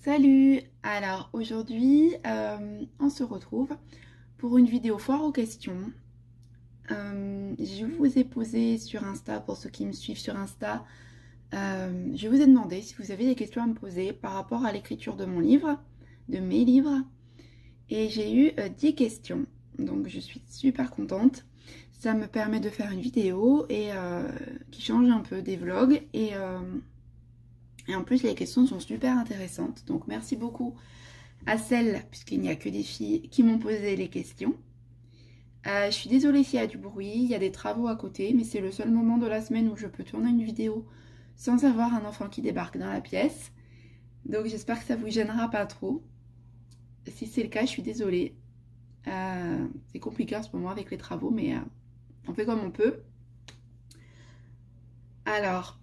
Salut! Alors aujourd'hui, on se retrouve pour une vidéo foire aux questions. Je vous ai posé sur Insta, pour ceux qui me suivent sur Insta, je vous ai demandé si vous avez des questions à me poser par rapport à l'écriture de mon livre, de mes livres. Et j'ai eu 10 questions, donc je suis super contente. Ça me permet de faire une vidéo et qui change un peu des vlogs et en plus, les questions sont super intéressantes. Donc, merci beaucoup à celles, puisqu'il n'y a que des filles, qui m'ont posé les questions. Je suis désolée s'il y a du bruit, il y a des travaux à côté, mais c'est le seul moment de la semaine où je peux tourner une vidéo sans avoir un enfant qui débarque dans la pièce. Donc, j'espère que ça vous gênera pas trop. Si c'est le cas, je suis désolée. C'est compliqué en ce moment avec les travaux, mais on fait comme on peut. Alors,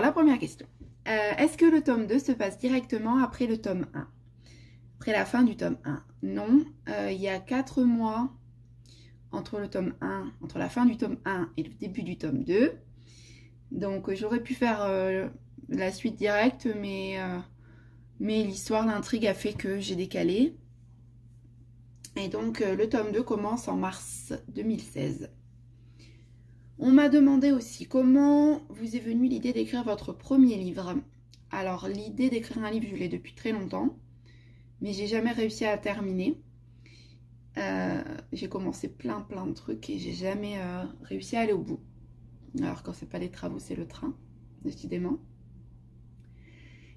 la première question. Est-ce que le tome 2 se passe directement après le tome 1? Après la fin du tome 1? Non. Il y a 4 mois entre le tome 1, entre la fin du tome 1 et le début du tome 2. Donc j'aurais pu faire la suite directe, mais l'histoire, l'intrigue a fait que j'ai décalé. Et donc le tome 2 commence en mars 2016. On m'a demandé aussi comment vous est venue l'idée d'écrire votre premier livre. Alors l'idée d'écrire un livre, je l'ai depuis très longtemps, mais j'ai jamais réussi à terminer. J'ai commencé plein de trucs et j'ai jamais réussi à aller au bout. Alors quand c'est pas les travaux, c'est le train, décidément.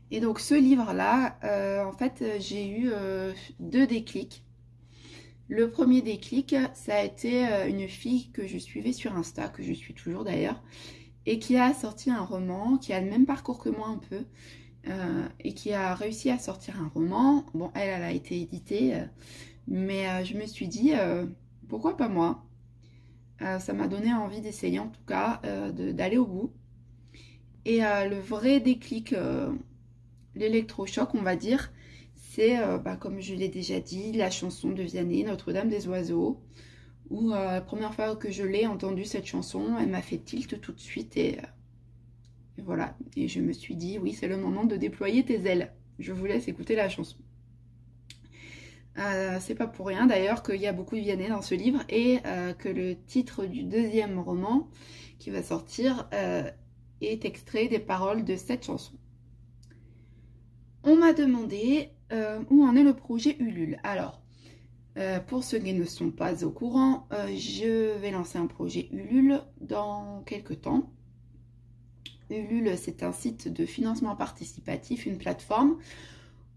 Et donc ce livre-là, en fait, j'ai eu 2 déclics. Le premier déclic, ça a été une fille que je suivais sur Insta, que je suis toujours d'ailleurs, et qui a sorti un roman, qui a le même parcours que moi un peu, et qui a réussi à sortir un roman. Bon, elle a été éditée, mais je me suis dit, pourquoi pas moi? Ça m'a donné envie d'essayer en tout cas, d'aller au bout. Et le vrai déclic, l'électrochoc on va dire, c'est, comme je l'ai déjà dit, la chanson de Vianney, Notre-Dame des Oiseaux, où la première fois que je l'ai entendue cette chanson, elle m'a fait tilt tout de suite et voilà. Et je me suis dit, oui, c'est le moment de déployer tes ailes. Je vous laisse écouter la chanson. C'est pas pour rien d'ailleurs qu'il y a beaucoup de Vianney dans ce livre et que le titre du deuxième roman qui va sortir est extrait des paroles de cette chanson. On m'a demandé où en est le projet Ulule. Alors, pour ceux qui ne sont pas au courant, je vais lancer un projet Ulule dans quelques temps. Ulule, c'est un site de financement participatif, une plateforme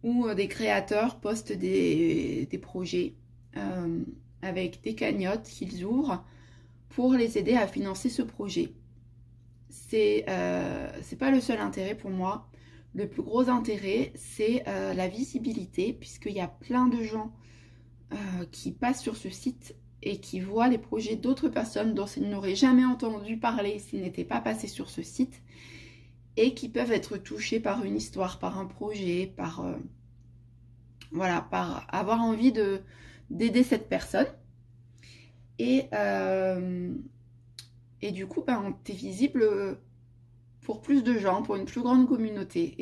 où des créateurs postent des projets avec des cagnottes qu'ils ouvrent pour les aider à financer ce projet. C'est pas le seul intérêt pour moi. Le plus gros intérêt, c'est la visibilité, puisqu'il y a plein de gens qui passent sur ce site et qui voient les projets d'autres personnes dont ils n'auraient jamais entendu parler s'ils n'étaient pas passés sur ce site, et qui peuvent être touchés par une histoire, par un projet, par avoir envie d'aider cette personne. Et du coup, t'es visible pour plus de gens, pour une plus grande communauté.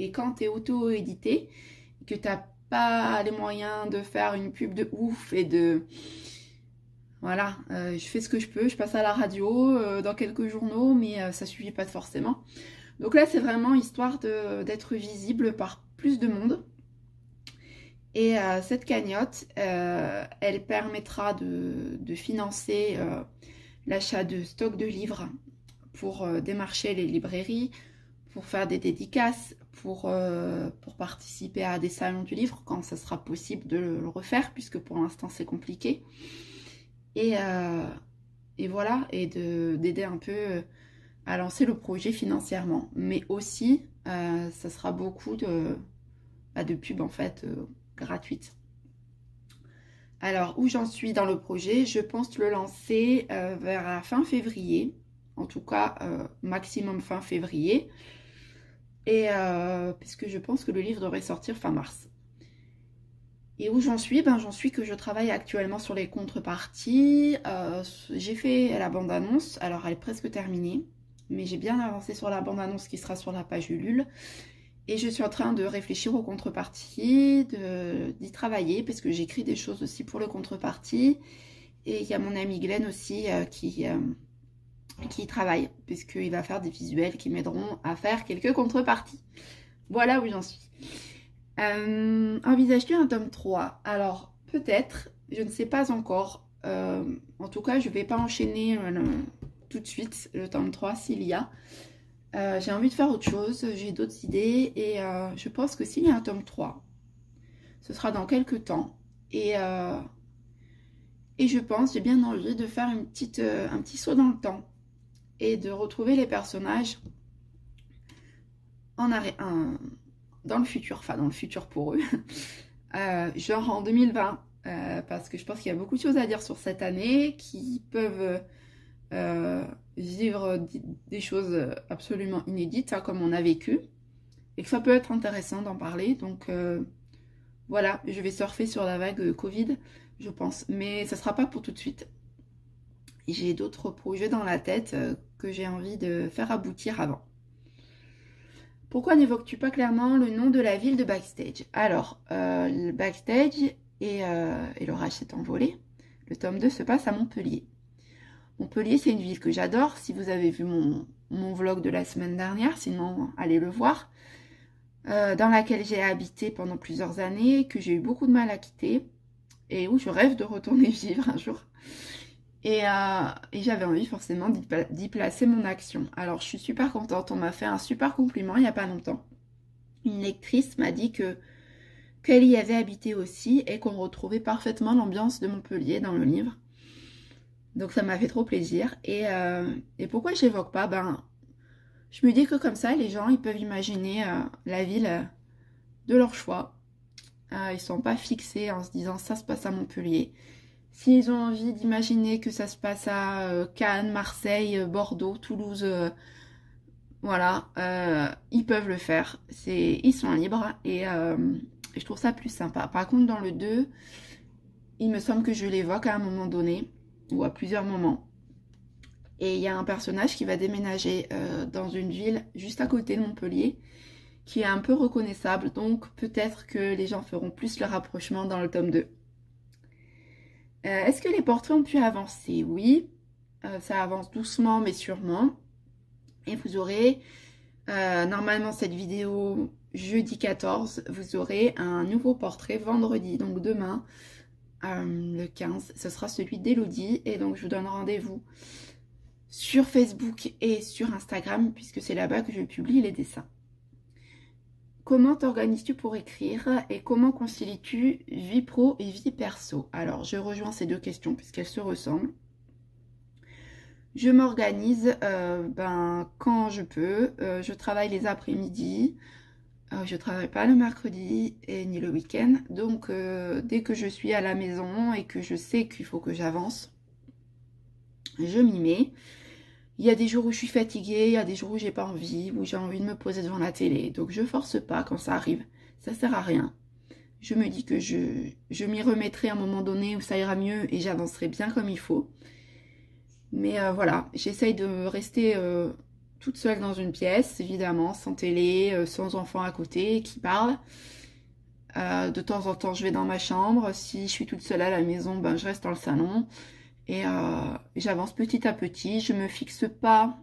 Et quand tu es auto-édité, que tu n'as pas les moyens de faire une pub de ouf et de... Voilà, je fais ce que je peux, je passe à la radio, dans quelques journaux, mais ça suffit pas forcément. Donc là, c'est vraiment histoire d'être visible par plus de monde. Et cette cagnotte, elle permettra de financer l'achat de stocks de livres pour démarcher les librairies, pour faire des dédicaces, pour participer à des salons du livre quand ça sera possible de le refaire, puisque pour l'instant c'est compliqué. Et voilà, et d'aider un peu à lancer le projet financièrement. Mais aussi, ça sera beaucoup de pubs en fait gratuites. Alors, où j'en suis dans le projet, je pense le lancer vers la fin février. En tout cas, maximum fin février. Et puisque je pense que le livre devrait sortir fin mars. Et où j'en suis? J'en suis que je travaille actuellement sur les contreparties. J'ai fait la bande-annonce, alors elle est presque terminée. mais j'ai bien avancé sur la bande-annonce qui sera sur la page Ulule. Et je suis en train de réfléchir aux contreparties, d'y travailler, parce que j'écris des choses aussi pour le contrepartie. Et il y a mon ami Glenn aussi qui y travaille, puisqu'il va faire des visuels qui m'aideront à faire quelques contreparties. Voilà où j'en suis. Envisages-tu un tome 3? Alors, peut-être, je ne sais pas encore. En tout cas, je ne vais pas enchaîner tout de suite le tome 3 s'il y a. J'ai envie de faire autre chose, j'ai d'autres idées et je pense que s'il y a un tome 3, ce sera dans quelques temps. Et je pense, j'ai bien envie de faire un petit saut dans le temps et de retrouver les personnages dans le futur, enfin dans le futur pour eux, genre en 2020, parce que je pense qu'il y a beaucoup de choses à dire sur cette année qui peuvent vivre des choses absolument inédites, hein, comme on a vécu, et que ça peut être intéressant d'en parler. Donc voilà, je vais surfer sur la vague Covid, je pense, mais ça sera pas pour tout de suite. J'ai d'autres projets dans la tête que j'ai envie de faire aboutir avant. Pourquoi n'évoques-tu pas clairement le nom de la ville de Backstage? Alors, le Backstage et l'orage s'est envolé. Le tome 2 se passe à Montpellier. Montpellier, c'est une ville que j'adore. Si vous avez vu mon vlog de la semaine dernière, sinon allez le voir. Dans laquelle j'ai habité pendant plusieurs années, que j'ai eu beaucoup de mal à quitter et où je rêve de retourner vivre un jour. Et j'avais envie forcément d'y placer mon action. Alors je suis super contente, on m'a fait un super compliment il n'y a pas longtemps. Une lectrice m'a dit qu'elle y avait habité aussi et qu'on retrouvait parfaitement l'ambiance de Montpellier dans le livre. Donc ça m'a fait trop plaisir. Et pourquoi je n'évoque pas? Ben, je me dis que comme ça, les gens ils peuvent imaginer la ville de leur choix. Ils ne sont pas fixés en se disant ça se passe à Montpellier. S'ils ont envie d'imaginer que ça se passe à Cannes, Marseille, Bordeaux, Toulouse, voilà, ils peuvent le faire. Ils sont libres et je trouve ça plus sympa. Par contre, dans le 2, il me semble que je l'évoque à un moment donné, ou à plusieurs moments. Et il y a un personnage qui va déménager dans une ville juste à côté de Montpellier, qui est un peu reconnaissable. Donc peut-être que les gens feront plus le rapprochement dans le tome 2. Est-ce que les portraits ont pu avancer? Oui, ça avance doucement mais sûrement. Et vous aurez, normalement cette vidéo jeudi 14, vous aurez un nouveau portrait vendredi, donc demain, le 15, ce sera celui d'Elodie. Et donc je vous donne rendez-vous sur Facebook et sur Instagram, puisque c'est là-bas que je publie les dessins. Comment t'organises-tu pour écrire et comment concilies-tu vie pro et vie perso? Alors, je rejoins ces deux questions puisqu'elles se ressemblent. Je m'organise quand je peux. Je travaille les après-midi. Je ne travaille pas le mercredi et ni le week-end. Donc, dès que je suis à la maison et que je sais qu'il faut que j'avance, je m'y mets. Il y a des jours où je suis fatiguée, il y a des jours où j'ai pas envie, où j'ai envie de me poser devant la télé. Donc je force pas quand ça arrive, ça sert à rien. Je me dis que je m'y remettrai à un moment donné où ça ira mieux et j'avancerai bien comme il faut. Mais voilà, j'essaye de rester toute seule dans une pièce, évidemment, sans télé, sans enfants à côté qui parlent. De temps en temps, je vais dans ma chambre. Si je suis toute seule à la maison, ben, je reste dans le salon. Et j'avance petit à petit, je me fixe pas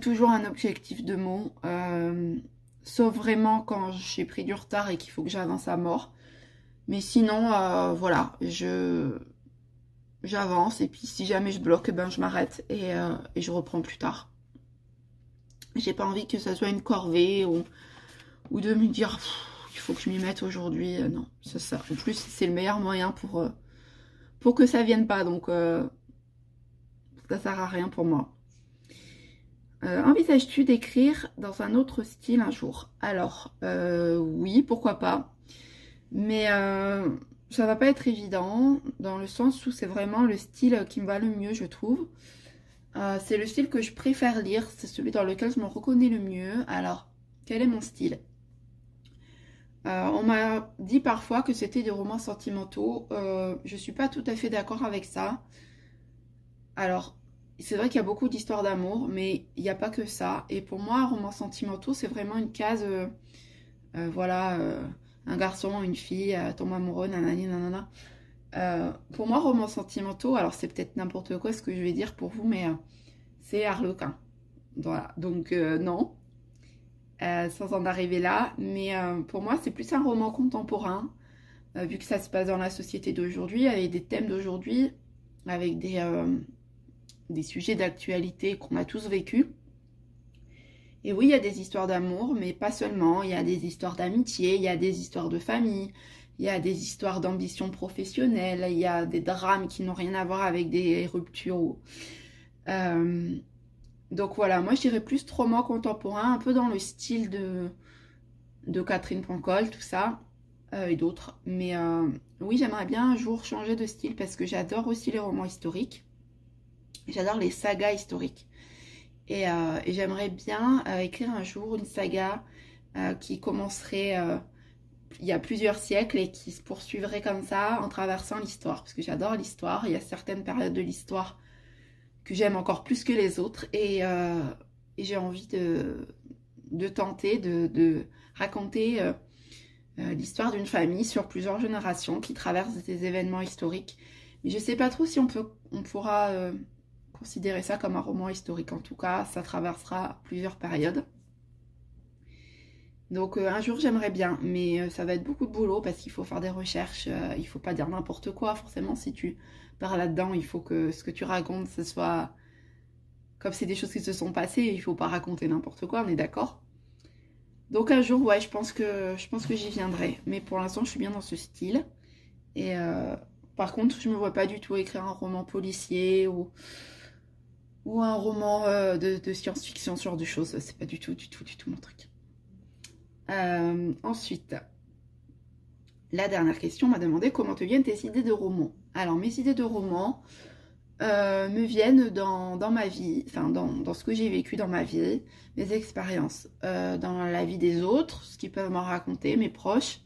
toujours un objectif de mots, sauf vraiment quand j'ai pris du retard et qu'il faut que j'avance à mort. Mais sinon, voilà, j'avance et puis si jamais je bloque, ben je m'arrête et je reprends plus tard. J'ai pas envie que ça soit une corvée ou de me dire il faut que je m'y mette aujourd'hui. Non, c'est ça. En plus, c'est le meilleur moyen pour que ça vienne pas, donc ça sert à rien pour moi. Envisages-tu d'écrire dans un autre style un jour? Alors, oui, pourquoi pas, mais ça va pas être évident, dans le sens où c'est vraiment le style qui me va le mieux, je trouve. C'est le style que je préfère lire, c'est celui dans lequel je me reconnais le mieux. Alors, quel est mon style? On m'a dit parfois que c'était des romans sentimentaux. Je suis pas tout à fait d'accord avec ça. Alors, c'est vrai qu'il y a beaucoup d'histoires d'amour, mais il n'y a pas que ça. Et pour moi, un roman sentimentaux, c'est vraiment une case, voilà, un garçon, une fille tombe amoureux, nanani, nanana. Pour moi, romans sentimentaux, alors c'est peut-être n'importe quoi ce que je vais dire pour vous, mais c'est Harlequin. Voilà, donc non, sans en arriver là. Mais pour moi, c'est plus un roman contemporain, vu que ça se passe dans la société d'aujourd'hui, avec des thèmes d'aujourd'hui, avec des sujets d'actualité qu'on a tous vécu. Et oui, il y a des histoires d'amour, mais pas seulement. Il y a des histoires d'amitié, il y a des histoires de famille, il y a des histoires d'ambition professionnelle, il y a des drames qui n'ont rien à voir avec des ruptures. Donc voilà, moi je dirais plus roman contemporain, un peu dans le style de Catherine Pancol, tout ça, et d'autres. Mais oui, j'aimerais bien un jour changer de style parce que j'adore aussi les romans historiques. J'adore les sagas historiques. Et j'aimerais bien écrire un jour une saga qui commencerait il y a plusieurs siècles et qui se poursuivrait comme ça en traversant l'histoire. Parce que j'adore l'histoire. Il y a certaines périodes de l'histoire que j'aime encore plus que les autres. Et j'ai envie de tenter de raconter l'histoire d'une famille sur plusieurs générations qui traversent des événements historiques. Mais je ne sais pas trop si on pourra considérer ça comme un roman historique. En tout cas, ça traversera plusieurs périodes. Donc un jour j'aimerais bien, mais ça va être beaucoup de boulot parce qu'il faut faire des recherches, il faut pas dire n'importe quoi. Forcément, si tu pars là-dedans, il faut que ce que tu racontes, ce soit... Comme c'est des choses qui se sont passées, il faut pas raconter n'importe quoi, on est d'accord. Donc un jour, ouais, je pense que j'y viendrai. Mais pour l'instant, je suis bien dans ce style. Et par contre, je me vois pas du tout écrire un roman policier ou un roman de science-fiction, ce genre de choses. C'est pas du tout mon truc. Ensuite, la dernière question m'a demandé comment te viennent tes idées de romans. Alors, mes idées de romans me viennent dans ma vie, enfin dans ce que j'ai vécu dans ma vie, mes expériences, dans la vie des autres, ce qu'ils peuvent m'en raconter, mes proches,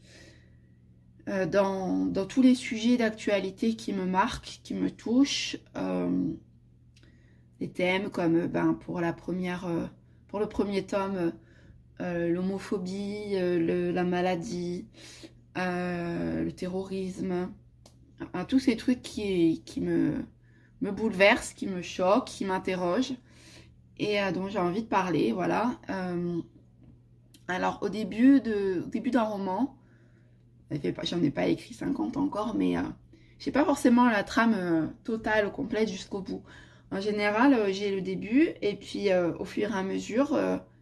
dans tous les sujets d'actualité qui me marquent, qui me touchent, des thèmes comme pour le premier tome, l'homophobie, la maladie, le terrorisme, tous ces trucs qui me bouleversent, qui me choquent, qui m'interrogent et dont j'ai envie de parler, voilà. Alors au début d'un roman, j'en ai pas écrit 50 encore, mais j'ai pas forcément la trame totale, complète jusqu'au bout. En général, j'ai le début et puis au fur et à mesure,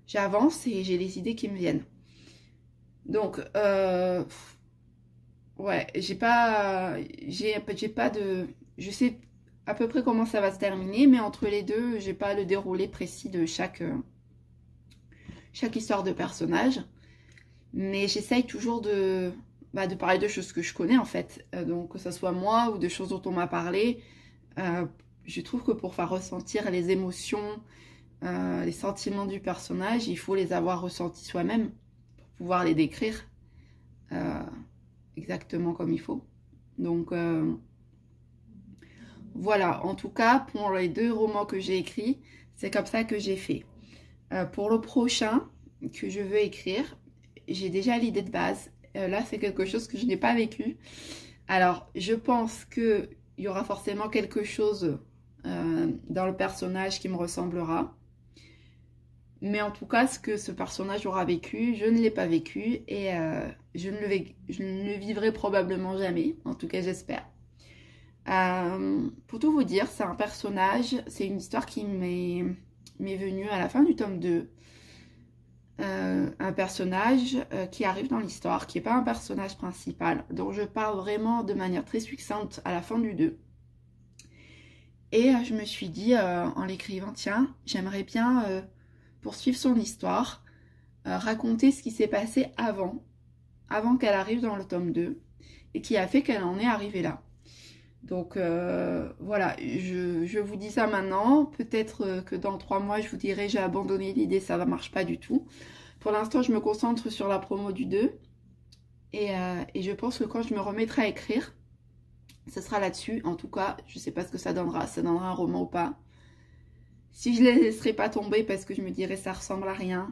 j'avance et j'ai les idées qui me viennent. Donc, ouais, j'ai pas de... Je sais à peu près comment ça va se terminer, mais entre les deux, j'ai pas le déroulé précis de chaque histoire de personnage. Mais j'essaye toujours de parler de choses que je connais, en fait. Donc, que ce soit moi ou de choses dont on m'a parlé. Je trouve que pour faire ressentir les émotions, les sentiments du personnage, il faut les avoir ressentis soi-même pour pouvoir les décrire exactement comme il faut. Donc voilà, en tout cas pour les 2 romans que j'ai écrits, c'est comme ça que j'ai fait. Pour le prochain que je veux écrire, j'ai déjà l'idée de base. Là c'est quelque chose que je n'ai pas vécu. Alors je pense qu'il y aura forcément quelque chose dans le personnage qui me ressemblera. Mais en tout cas, ce que ce personnage aura vécu, je ne l'ai pas vécu et je ne le vivrai probablement jamais. En tout cas, j'espère. Pour tout vous dire, c'est un personnage, c'est une histoire qui m'est venue à la fin du tome 2. Un personnage qui arrive dans l'histoire, qui n'est pas un personnage principal, dont je parle vraiment de manière très succincte à la fin du 2. Et je me suis dit, en l'écrivant, tiens, j'aimerais bien poursuivre son histoire, raconter ce qui s'est passé avant qu'elle arrive dans le tome 2, et qui a fait qu'elle en est arrivée là. Donc voilà, je vous dis ça maintenant, peut-être que dans 3 mois je vous dirai j'ai abandonné l'idée, ça ne marche pas du tout. Pour l'instant je me concentre sur la promo du 2, et je pense que quand je me remettrai à écrire, ce sera là-dessus. En tout cas, je ne sais pas ce que ça donnera un roman ou pas. Si je les laisserai pas tomber parce que je me dirais ça ressemble à rien.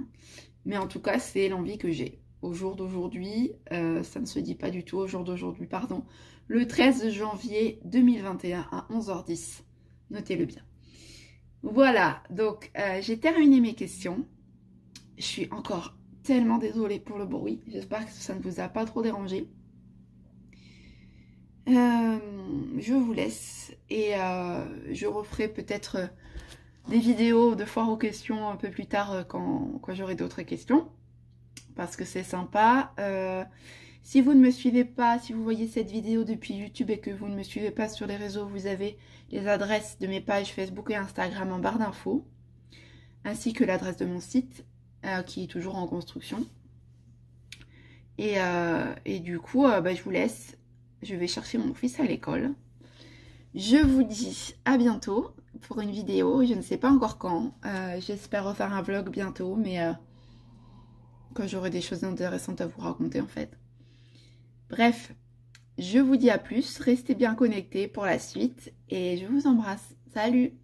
Mais en tout cas, c'est l'envie que j'ai. Au jour d'aujourd'hui, ça ne se dit pas du tout au jour d'aujourd'hui, pardon. Le 13 janvier 2021 à 11h10. Notez-le bien. Voilà, donc j'ai terminé mes questions. Je suis encore tellement désolée pour le bruit. J'espère que ça ne vous a pas trop dérangé. Je vous laisse et je referai peut-être des vidéos de foire aux questions un peu plus tard quand j'aurai d'autres questions. Parce que c'est sympa. Si vous ne me suivez pas, si vous voyez cette vidéo depuis YouTube et que vous ne me suivez pas sur les réseaux, vous avez les adresses de mes pages Facebook et Instagram en barre d'infos, ainsi que l'adresse de mon site qui est toujours en construction. Et du coup, je vous laisse. Je vais chercher mon fils à l'école. Je vous dis à bientôt pour une vidéo. Je ne sais pas encore quand. J'espère refaire un vlog bientôt, mais quand j'aurai des choses intéressantes à vous raconter en fait. Bref, je vous dis à plus. Restez bien connectés pour la suite et je vous embrasse. Salut!